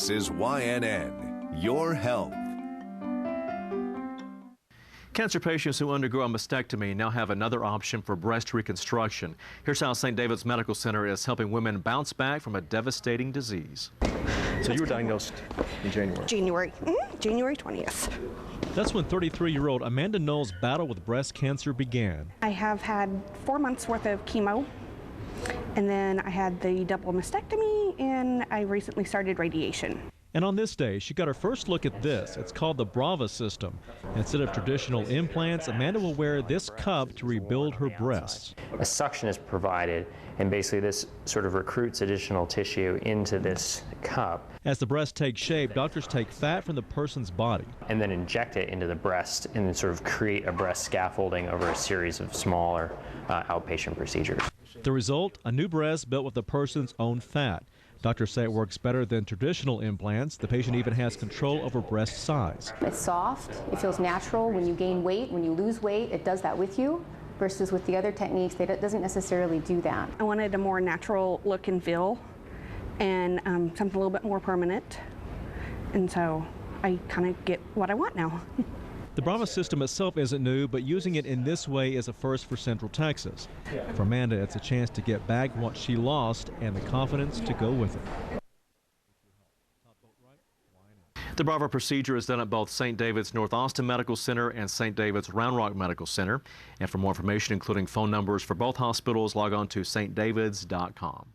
This is YNN, your health. Cancer patients who undergo a mastectomy now have another option for breast reconstruction. Here's how St. David's Medical Center is helping women bounce back from a devastating disease. So you were diagnosed in January? January 20th. That's when 33-year-old Amanda Knowles' battle with breast cancer began. I have had 4 months worth of chemo, and then I had the double mastectomy, and I recently started radiation. And on this day, she got her first look at this. It's called the Brava System. Instead of traditional implants, Amanda will wear this cup to rebuild her breasts. A suction is provided, and basically this sort of recruits additional tissue into this cup. As the breast takes shape, doctors take fat from the person's body And then inject it into the breast and then sort of create a breast scaffolding over a series of smaller outpatient procedures. The result, a new breast built with the person's own fat. Doctors say it works better than traditional implants. The patient even has control over breast size. It's soft, it feels natural. When you gain weight, when you lose weight, it does that with you. Versus with the other techniques, it doesn't necessarily do that. I wanted a more natural look and feel, and something a little bit more permanent. And so I kind of get what I want now. The Brava system itself isn't new, but using it in this way is a first for Central Texas. For Amanda, it's a chance to get back what she lost and the confidence to go with it. The Brava procedure is done at both St. David's North Austin Medical Center and St. David's Round Rock Medical Center. And for more information, including phone numbers for both hospitals, log on to stdavids.com.